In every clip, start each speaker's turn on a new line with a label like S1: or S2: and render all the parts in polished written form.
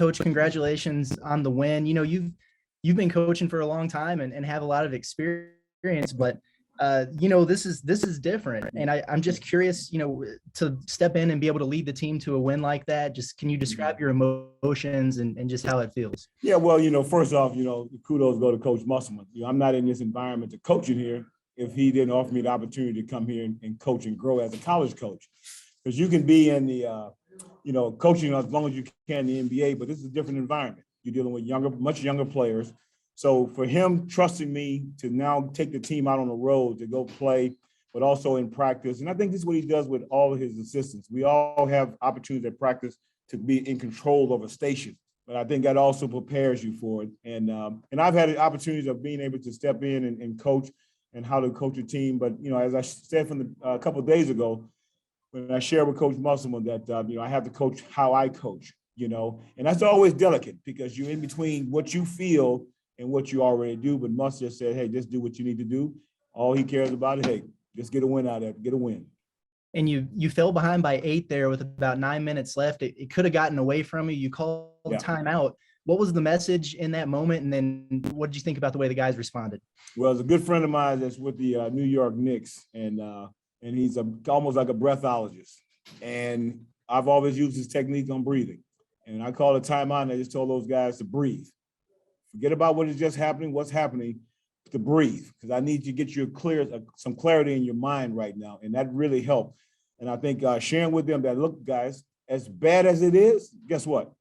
S1: Coach, congratulations on the win. You've been coaching for a long time and have a lot of experience, but this is different. And I'm just curious, to step in and be able to lead the team to a win like that. Just can you describe your emotions and just how it feels?
S2: Yeah, well, first off, kudos go to Coach Musselman. I'm not in this environment to coaching here if he didn't offer me the opportunity to come here and coach and grow as a college coach. Because you can be in the, coaching as long as you can in the NBA, but this is a different environment. You're dealing with much younger players. So for him trusting me to now take the team out on the road to go play, but also in practice, and I think this is what he does with all of his assistants. We all have opportunities at practice to be in control of a station, but I think that also prepares you for it. And I've had the opportunities of being able to step in and coach and how to coach a team. But, as I said from a couple of days ago, when I shared with Coach Musselman that, I have to coach how I coach, and that's always delicate because you're in between what you feel and what you already do. But Mus just said, hey, just do what you need to do. All he cares about is, hey, just get a win out of it, get a win.
S1: And you fell behind by 8 there with about 9 minutes left. It could have gotten away from you. You called a timeout. What was the message in that moment? And then what did you think about the way the guys responded?
S2: Well, it's a good friend of mine that's with the New York Knicks, and he's almost like a breathologist. And I've always used his technique on breathing. And I called a timeout, and I just told those guys to breathe. Forget about what is just happening, what's happening, to breathe, because I need to get you some clarity in your mind right now. And that really helped. And I think sharing with them that, look, guys, as bad as it is, guess what?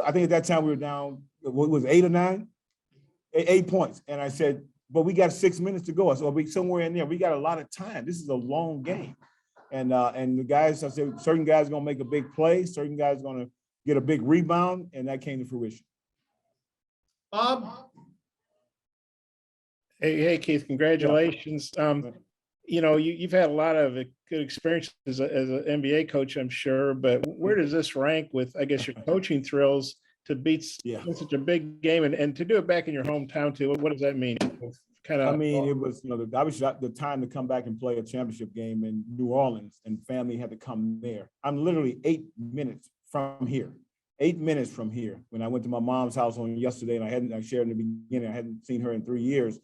S2: I think at that time we were down, what was it, 8 or 9? 8 points. And I said, but we got 6 minutes to go. I said, well, we somewhere in there. We got a lot of time. This is a long game. And the guys, I said, certain guys are going to make a big play. Certain guys are going to get a big rebound. And that came to fruition.
S3: Bob?
S4: Hey, Keith, congratulations. You've had a lot of good experience as an NBA coach, I'm sure, but where does this rank with, I guess, your coaching thrills to beat such a big game and to do it back in your hometown too? What does that mean?
S2: It was, obviously the time to come back and play a championship game in New Orleans, and family had to come there. I'm literally 8 minutes from here. 8 minutes from here. When I went to my mom's house on yesterday, and I shared in the beginning, I hadn't seen her in 3 years,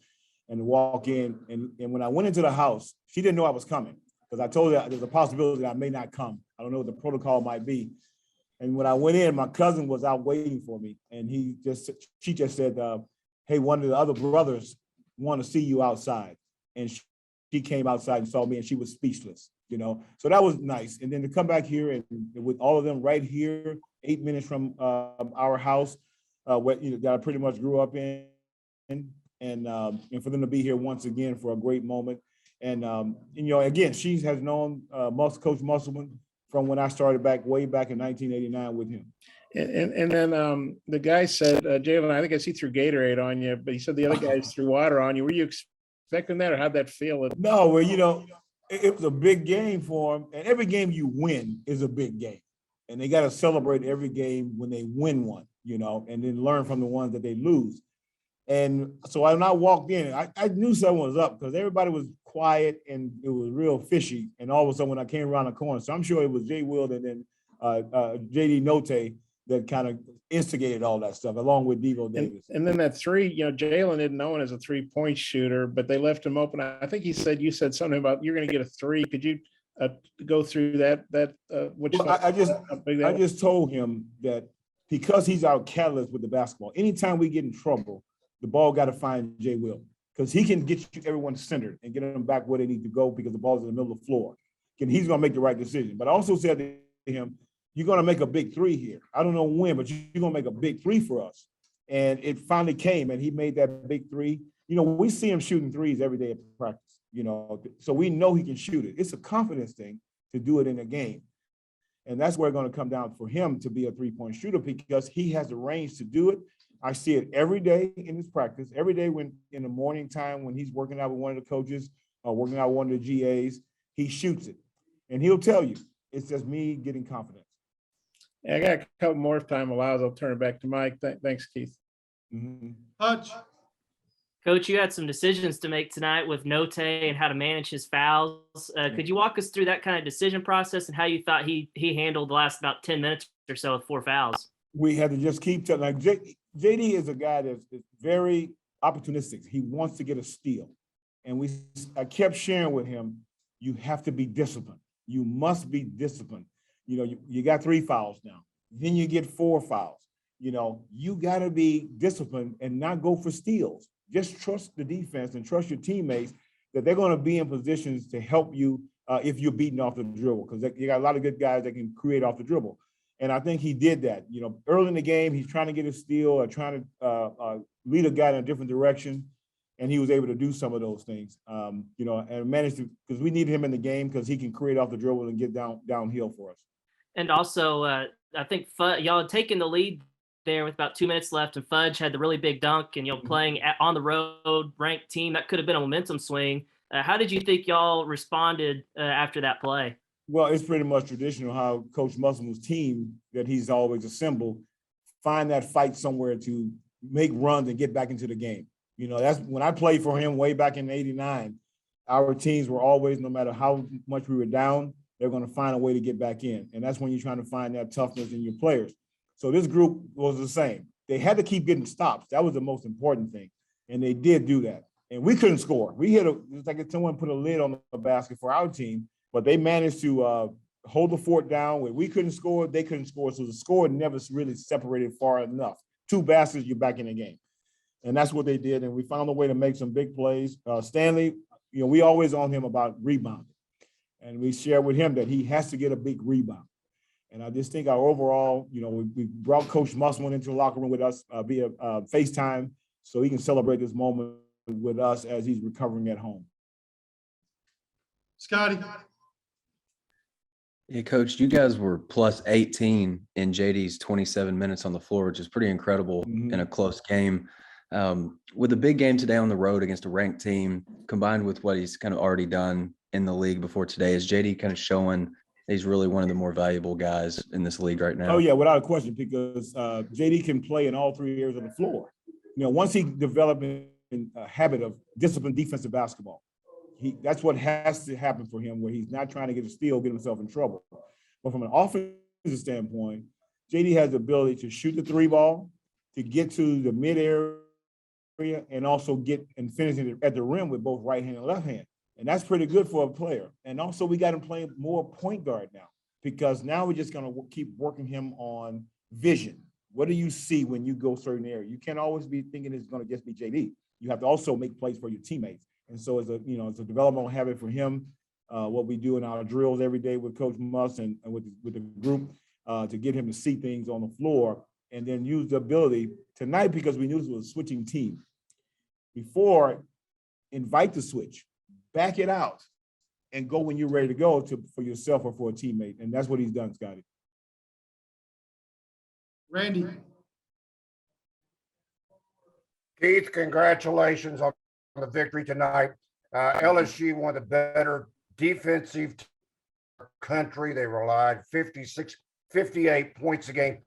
S2: and walk in, and when I went into the house, she didn't know I was coming because I told her there's a possibility that I may not come. I don't know what the protocol might be. And when I went in, my cousin was out waiting for me, and she just said, hey, one of the other brothers want to see you outside. And she came outside and saw me, and she was speechless, So that was nice. And then to come back here and with all of them right here, 8 minutes from our house, that I pretty much grew up in, and for them to be here once again for a great moment. And again, she has known Coach Musselman from when I started way back in 1989 with him.
S4: And then the guy said, Jalen, I think I see threw Gatorade on you, but he said the other guys threw water on you. Were you expecting that, or how'd that feel?
S2: No, well, it was a big game for him, and every game you win is a big game. And they got to celebrate every game when they win one, and then learn from the ones that they lose. And so when I walked in, I knew someone was up because everybody was quiet and it was real fishy. And all of a sudden, when I came around the corner, so I'm sure it was Jay Will and then JD Note that kind of instigated all that stuff, along with Devo Davis.
S4: And then that three, Jalen isn't known as a 3-point shooter, but they left him open. I think you said something about you're going to get a 3. Could you go through that?
S2: I just told him that because he's our catalyst with the basketball, anytime we get in trouble, the ball got to find Jay Will, because he can get everyone centered and get them back where they need to go because the ball's in the middle of the floor. And he's going to make the right decision. But I also said to him, you're going to make a big 3 here. I don't know when, but you're going to make a big 3 for us. And it finally came, and he made that big 3. We see him shooting 3s every day at practice, so we know he can shoot it. It's a confidence thing to do it in a game. And that's where it's going to come down for him to be a 3-point shooter, because he has the range to do it. I see it every day in his practice, every day when in the morning time when he's working out with one of the coaches or working out with one of the GAs, he shoots it. And he'll tell you, it's just me getting confidence.
S4: Yeah, I got a couple more if time allows. I'll turn it back to Mike. Thanks, Keith.
S2: Mm-hmm.
S3: Hutch.
S5: Coach, you had some decisions to make tonight with Note and how to manage his fouls. Could you walk us through that kind of decision process and how you thought he handled the last about 10 minutes or so with 4 fouls?
S2: We had to just keep telling. Like JD is a guy that's very opportunistic. He wants to get a steal, and I kept sharing with him, you have to be disciplined. You must be disciplined. You know, you got 3 fouls now. Then you get 4 fouls. You know, you got to be disciplined and not go for steals. Just trust the defense and trust your teammates that they're going to be in positions to help you if you're beating off the dribble, because you got a lot of good guys that can create off the dribble. And I think he did that. You know, early in the game, he's trying to get a steal or trying to lead a guy in a different direction. And he was able to do some of those things, you know, and managed to, because we need him in the game because he can create off the dribble and get downhill for us.
S5: And also, I think y'all had taken the lead there with about 2 minutes left, and Fudge had the really big dunk, and playing on the road, ranked team, that could have been a momentum swing. How did you think y'all responded after that play?
S2: Well, it's pretty much traditional how Coach Musselman's team that he's always assembled find that fight somewhere to make runs and get back into the game. You know, that's when I played for him way back in '89. Our teams were always, no matter how much we were down, they're going to find a way to get back in. And that's when you're trying to find that toughness in your players. So this group was the same. They had to keep getting stops. That was the most important thing. And they did do that. And we couldn't score. We hit it's like if someone put a lid on the basket for our team, but they managed to hold the fort down. Where we couldn't score, they couldn't score. So the score never really separated far enough. 2 baskets, you're back in the game. And that's what they did. And we found a way to make some big plays. Stanley, you know, we always on him about rebounding. And we share with him that he has to get a big rebound. And I just think our overall, you know, we brought Coach Musselman into the locker room with us via FaceTime so he can celebrate this moment with us as he's recovering at home.
S3: Scotty.
S6: Yeah, Coach, you guys were plus 18 in JD's 27 minutes on the floor, which is pretty incredible in a close game. With a big game today on the road against a ranked team, combined with what he's kind of already done in the league before today, is JD kind of showing he's really one of the more valuable guys in this league right now?
S2: Oh, yeah, without a question, because JD can play in all 3 areas of the floor. You know, once he developed a habit of disciplined defensive basketball, that's what has to happen for him, where he's not trying to get a steal, get himself in trouble. But from an offensive standpoint, JD has the ability to shoot the 3 ball, to get to the mid area, and also get and finish it at the rim with both right hand and left hand. And that's pretty good for a player. And also we got him playing more point guard now, because now we're just going to keep working him on vision. What do you see when you go certain area? You can't always be thinking it's going to just be JD. You have to also make plays for your teammates. And so it's a developmental habit for him. What we do in our drills every day with Coach Muss and with the group to get him to see things on the floor, and then use the ability tonight, because we knew this was a switching team. Before, invite the switch, back it out, and go when you're ready to go for yourself or for a teammate. And that's what he's done, Scotty.
S3: Randy.
S7: Keith, congratulations on the victory tonight. LSU, one of the better defensive country. They relied 58 points a game.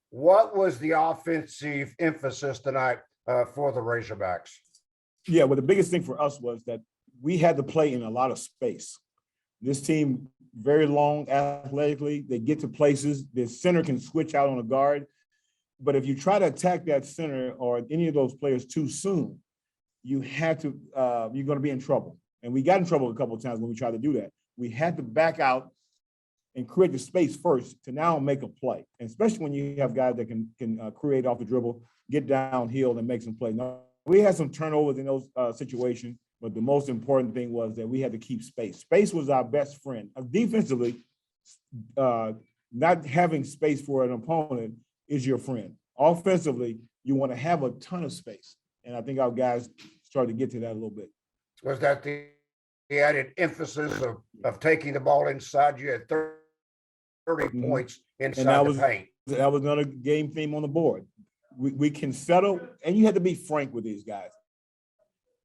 S7: What was the offensive emphasis tonight for the Razorbacks?
S2: Yeah, well, the biggest thing for us was that we had to play in a lot of space. This team, very long athletically, they get to places. The center can switch out on a guard. But if you try to attack that center or any of those players too soon, you had to, you're going to be in trouble. And we got in trouble a couple of times when we tried to do that. We had to back out and create the space first to now make a play. And especially when you have guys that can create off the dribble, get downhill and make some plays. Now, we had some turnovers in those situations, but the most important thing was that we had to keep space. Space was our best friend. Defensively, not having space for an opponent is your friend. Offensively, you want to have a ton of space. And I think our guys started to get to that a little bit.
S7: Was that the added emphasis of taking the ball inside? You had 30 points inside the paint.
S2: That was another game theme on the board. We can settle, and you have to be frank with these guys.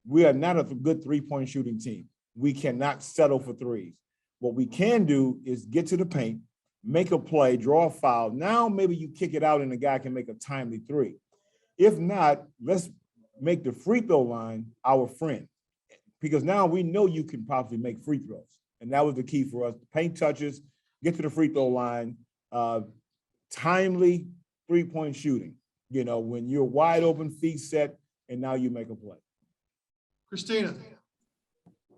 S2: We are not a good three-point shooting team. We cannot settle for threes. What we can do is get to the paint, make a play, draw a foul. Now maybe you kick it out and the guy can make a timely three. If not, let's make the free throw line our friend, because now we know you can possibly make free throws. And that was the key for us. Paint touches, get to the free throw line, timely three-point shooting, when you're wide open, feet set, and now you make a play.
S3: Christina.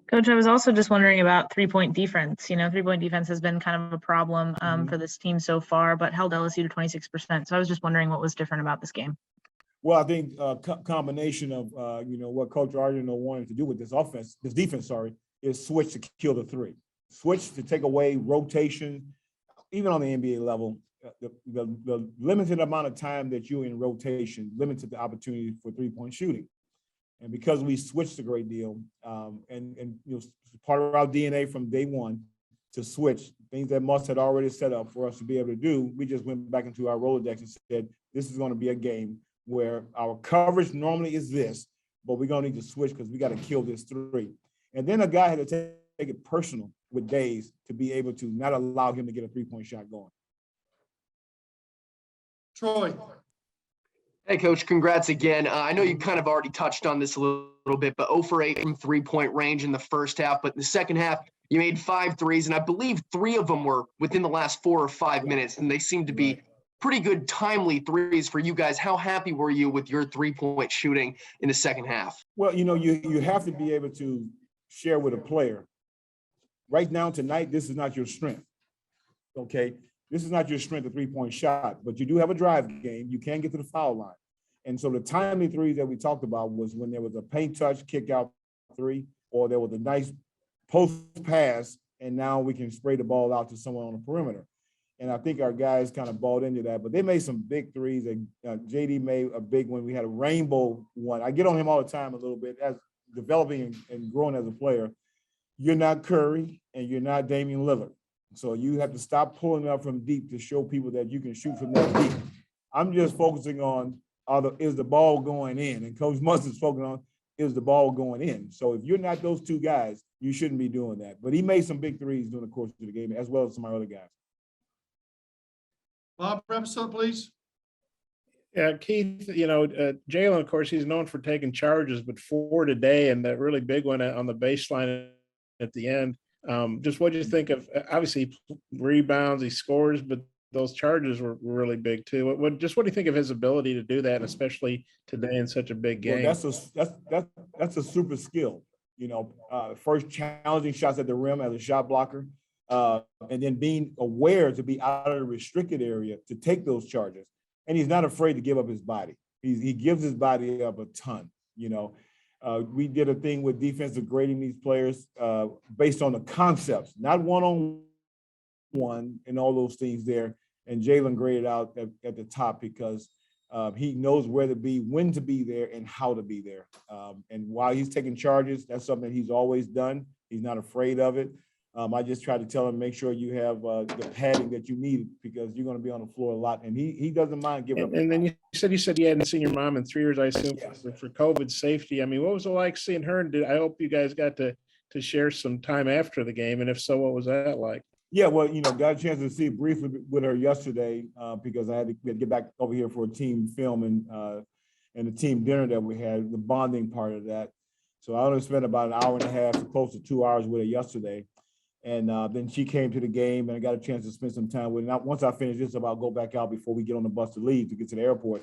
S8: Coach, I was also just wondering about 3-point defense. 3-point defense has been kind of a problem for this team so far, but held LSU to 26%. So I was just wondering what was different about this game.
S2: Well, I think a combination of, what Coach Argento wanted to do with this defense, is switch to kill the three. Switch to take away rotation, even on the NBA level. The limited amount of time that you're in rotation limited the opportunity for three-point shooting. And because we switched a great deal, and part of our DNA from day one to switch, things that Muss had already set up for us to be able to do, we just went back into our Rolodex and said, this is going to be a game where our coverage normally is this, but we're going to need to switch because we got to kill this three. And then a guy had to take it personal with Days to be able to not allow him to get a three-point shot going.
S3: Troy.
S9: Hey, Coach, congrats again. I know you kind of already touched on this a little bit, but 0 for 8 from three-point range in the first half. But in the second half, you made 5 threes, and I believe 3 of them were within the last 4 or 5 minutes, and they seemed to be pretty good, timely threes for you guys. How happy were you with your three-point shooting in the second half?
S2: Well, you have to be able to share with a player. Right now, tonight, this is not your strength, okay? This is not your strength, a three-point shot, but you do have a drive game. You can get to the foul line. And so the timely threes that we talked about was when there was a paint touch, kick out three, or there was a nice post pass, and now we can spray the ball out to someone on the perimeter. And I think our guys kind of bought into that, but they made some big threes. JD made a big one. We had a rainbow one. I get on him all the time a little bit as developing and growing as a player. You're not Curry and you're not Damian Lillard. So you have to stop pulling up from deep to show people that you can shoot from that deep. I'm just focusing on is the ball going in? And Coach Muss is focusing on is the ball going in? So if you're not those two guys, you shouldn't be doing that. But he made some big threes during the course of the game, as well as some of my other guys.
S3: Bob, wrap us up, please.
S4: Yeah, Keith, Jalen, of course, he's known for taking charges, but 4 today and that really big one on the baseline at the end. Just what do you think of, obviously, rebounds, he scores, but those charges were really big too. What do you think of his ability to do that, especially today in such a big game?
S2: Well, that's a super skill. First challenging shots at the rim as a shot blocker, and then being aware to be out of the restricted area to take those charges. And he's not afraid to give up his body. He gives his body up a ton. We did a thing with defensive grading these players based on the concepts, not one-on-one and all those things there. And Jalen graded out at the top because he knows where to be, when to be there, and how to be there. And while he's taking charges, that's something he's always done. He's not afraid of it. I just try to tell him, make sure you have the padding that you need because you're going to be on the floor a lot. And he doesn't mind giving up.
S4: And then you said you hadn't seen your mom in 3 years, I assume,
S2: Yes.
S4: for COVID safety. I mean, what was it like seeing her? And I hope you guys got to share some time after the game. And if so, what was that like?
S2: Yeah, well, got a chance to see briefly with her yesterday because I had to get back over here for a team film and the team dinner that we had, the bonding part of that. So I only spent about an hour and a half to close to 2 hours with her yesterday. And then she came to the game and I got a chance to spend some time with her. Now, once I finish this, I'll go back out before we get on the bus to leave to get to the airport.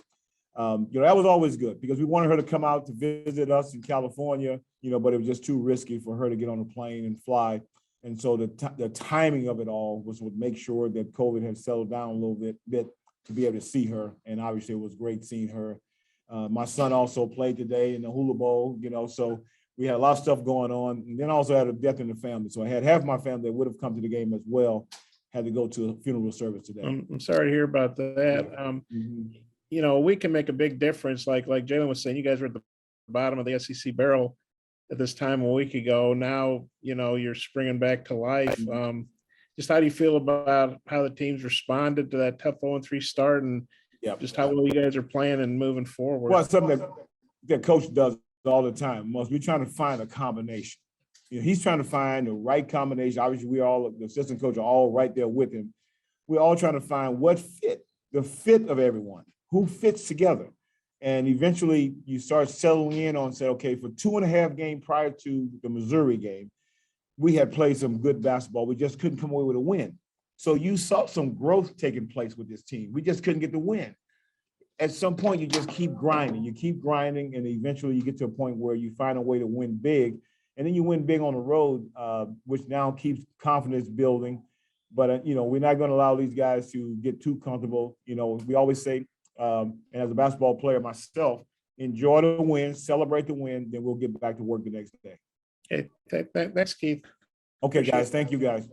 S2: That was always good because we wanted her to come out to visit us in California, but it was just too risky for her to get on a plane and fly. And so the timing of it all was to make sure that COVID had settled down a little bit to be able to see her. And obviously it was great seeing her. My son also played today in the Hula Bowl, so we had a lot of stuff going on. And then also had a death in the family. So I had half my family that would have come to the game as well, had to go to a funeral service today.
S4: I'm sorry to hear about that. We can make a big difference. Like Jalen was saying, you guys were at the bottom of the SEC barrel at this time a week ago. Now, you're springing back to life. Just how do you feel about how the teams responded to that tough 0-3 start and just how well you guys are playing and moving forward?
S2: Well, it's something that coach does all the time. We're trying to find a combination. He's trying to find the right combination. Obviously, the assistant coach are all right there with him. We're all trying to find the fit of everyone, who fits together. And eventually you start settling in on, say, okay, for 2.5 games prior to the Missouri game, we had played some good basketball. We just couldn't come away with a win. So you saw some growth taking place with this team. We just couldn't get the win. at some point you just keep grinding. You keep grinding, and eventually you get to a point where you find a way to win big, and then you win big on the road, which now keeps confidence building. But we're not going to allow these guys to get too comfortable. We always say, and as a basketball player myself, enjoy the win, celebrate the win, then we'll get back to work the next day.
S4: Okay, thanks, Keith.
S2: Okay,
S4: Appreciate
S2: guys.
S4: it.
S2: Thank you, guys.